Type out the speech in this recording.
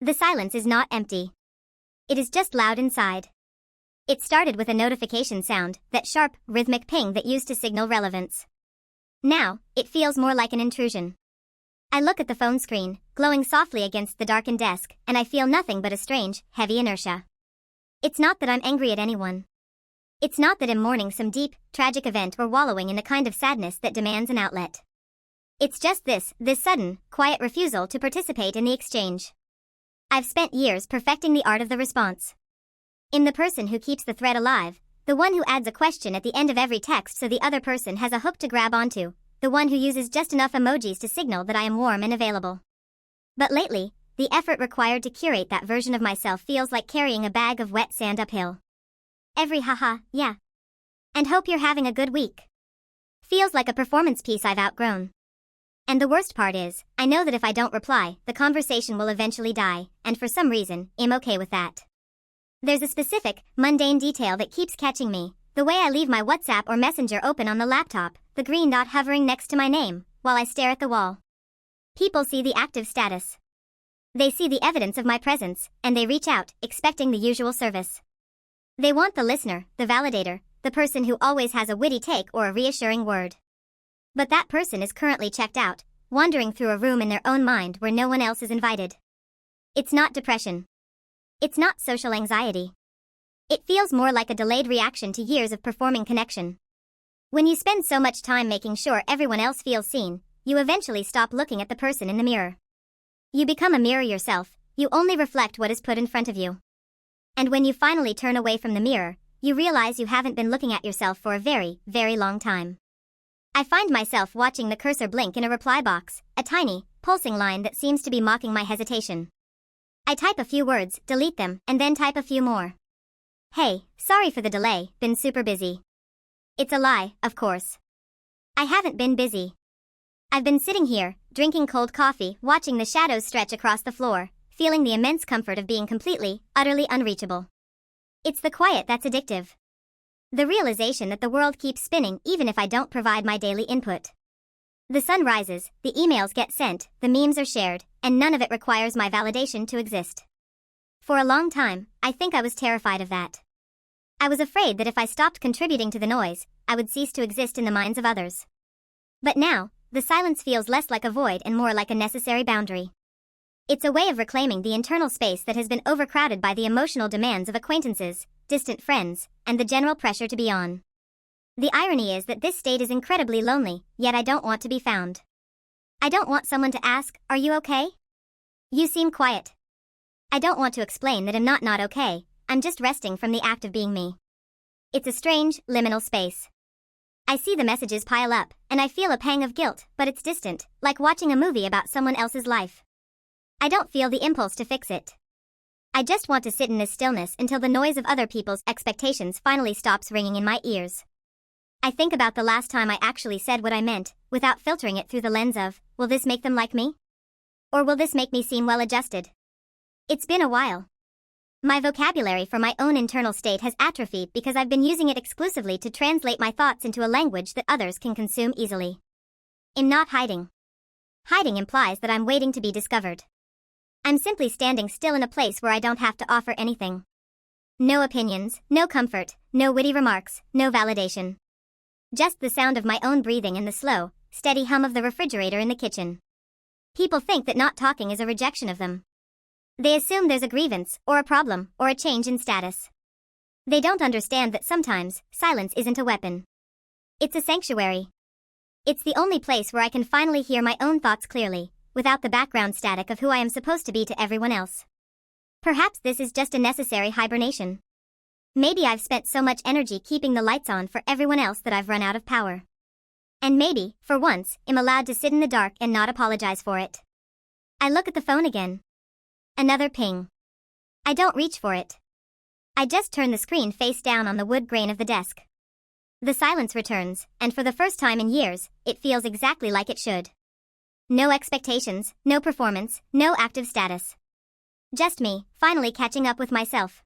The silence is not empty. It is just loud inside. It started with a notification sound, that sharp, rhythmic ping that used to signal relevance. Now, it feels more like an intrusion. I look at the phone screen, glowing softly against the darkened desk, and I feel nothing but a strange, heavy inertia. It's not that I'm angry at anyone. It's not that I'm mourning some deep, tragic event or wallowing in the kind of sadness that demands an outlet. It's just this sudden, quiet refusal to participate in the exchange. I've spent years perfecting the art of the response. In the person who keeps the thread alive, the one who adds a question at the end of every text so the other person has a hook to grab onto, the one who uses just enough emojis to signal that I am warm and available. But lately, the effort required to curate that version of myself feels like carrying a bag of wet sand uphill. Every haha, yeah. And hope you're having a good week. Feels like a performance piece I've outgrown. And the worst part is, I know that if I don't reply, the conversation will eventually die, and for some reason, I'm okay with that. There's a specific, mundane detail that keeps catching me, the way I leave my WhatsApp or Messenger open on the laptop, the green dot hovering next to my name, while I stare at the wall. People see the active status. They see the evidence of my presence, and they reach out, expecting the usual service. They want the listener, the validator, the person who always has a witty take or a reassuring word. But that person is currently checked out, wandering through a room in their own mind where no one else is invited. It's not depression. It's not social anxiety. It feels more like a delayed reaction to years of performing connection. When you spend so much time making sure everyone else feels seen, you eventually stop looking at the person in the mirror. You become a mirror yourself, you only reflect what is put in front of you. And when you finally turn away from the mirror, you realize you haven't been looking at yourself for a very, very long time. I find myself watching the cursor blink in a reply box, a tiny, pulsing line that seems to be mocking my hesitation. I type a few words, delete them, and then type a few more. Hey, sorry for the delay, been super busy. It's a lie, of course. I haven't been busy. I've been sitting here, drinking cold coffee, watching the shadows stretch across the floor, feeling the immense comfort of being completely, utterly unreachable. It's the quiet that's addictive. The realization that the world keeps spinning even if I don't provide my daily input. The sun rises, the emails get sent, the memes are shared, and none of it requires my validation to exist. For a long time, I think I was terrified of that. I was afraid that if I stopped contributing to the noise, I would cease to exist in the minds of others. But now, the silence feels less like a void and more like a necessary boundary. It's a way of reclaiming the internal space that has been overcrowded by the emotional demands of acquaintances, distant friends, and the general pressure to be on. The irony is that this state is incredibly lonely, yet I don't want to be found. I don't want someone to ask, "Are you okay? You seem quiet." I don't want to explain that I'm not okay, I'm just resting from the act of being me. It's a strange, liminal space. I see the messages pile up, and I feel a pang of guilt, but it's distant, like watching a movie about someone else's life. I don't feel the impulse to fix it. I just want to sit in this stillness until the noise of other people's expectations finally stops ringing in my ears. I think about the last time I actually said what I meant, without filtering it through the lens of, will this make them like me? Or will this make me seem well-adjusted? It's been a while. My vocabulary for my own internal state has atrophied because I've been using it exclusively to translate my thoughts into a language that others can consume easily. I'm not hiding. Hiding implies that I'm waiting to be discovered. I'm simply standing still in a place where I don't have to offer anything. No opinions, no comfort, no witty remarks, no validation. Just the sound of my own breathing and the slow, steady hum of the refrigerator in the kitchen. People think that not talking is a rejection of them. They assume there's a grievance, or a problem, or a change in status. They don't understand that sometimes, silence isn't a weapon. It's a sanctuary. It's the only place where I can finally hear my own thoughts clearly, without the background static of who I am supposed to be to everyone else. Perhaps this is just a necessary hibernation. Maybe I've spent so much energy keeping the lights on for everyone else that I've run out of power. And maybe, for once, I'm allowed to sit in the dark and not apologize for it. I look at the phone again. Another ping. I don't reach for it. I just turn the screen face down on the wood grain of the desk. The silence returns, and for the first time in years, it feels exactly like it should. No expectations, no performance, no active status. Just me, finally catching up with myself.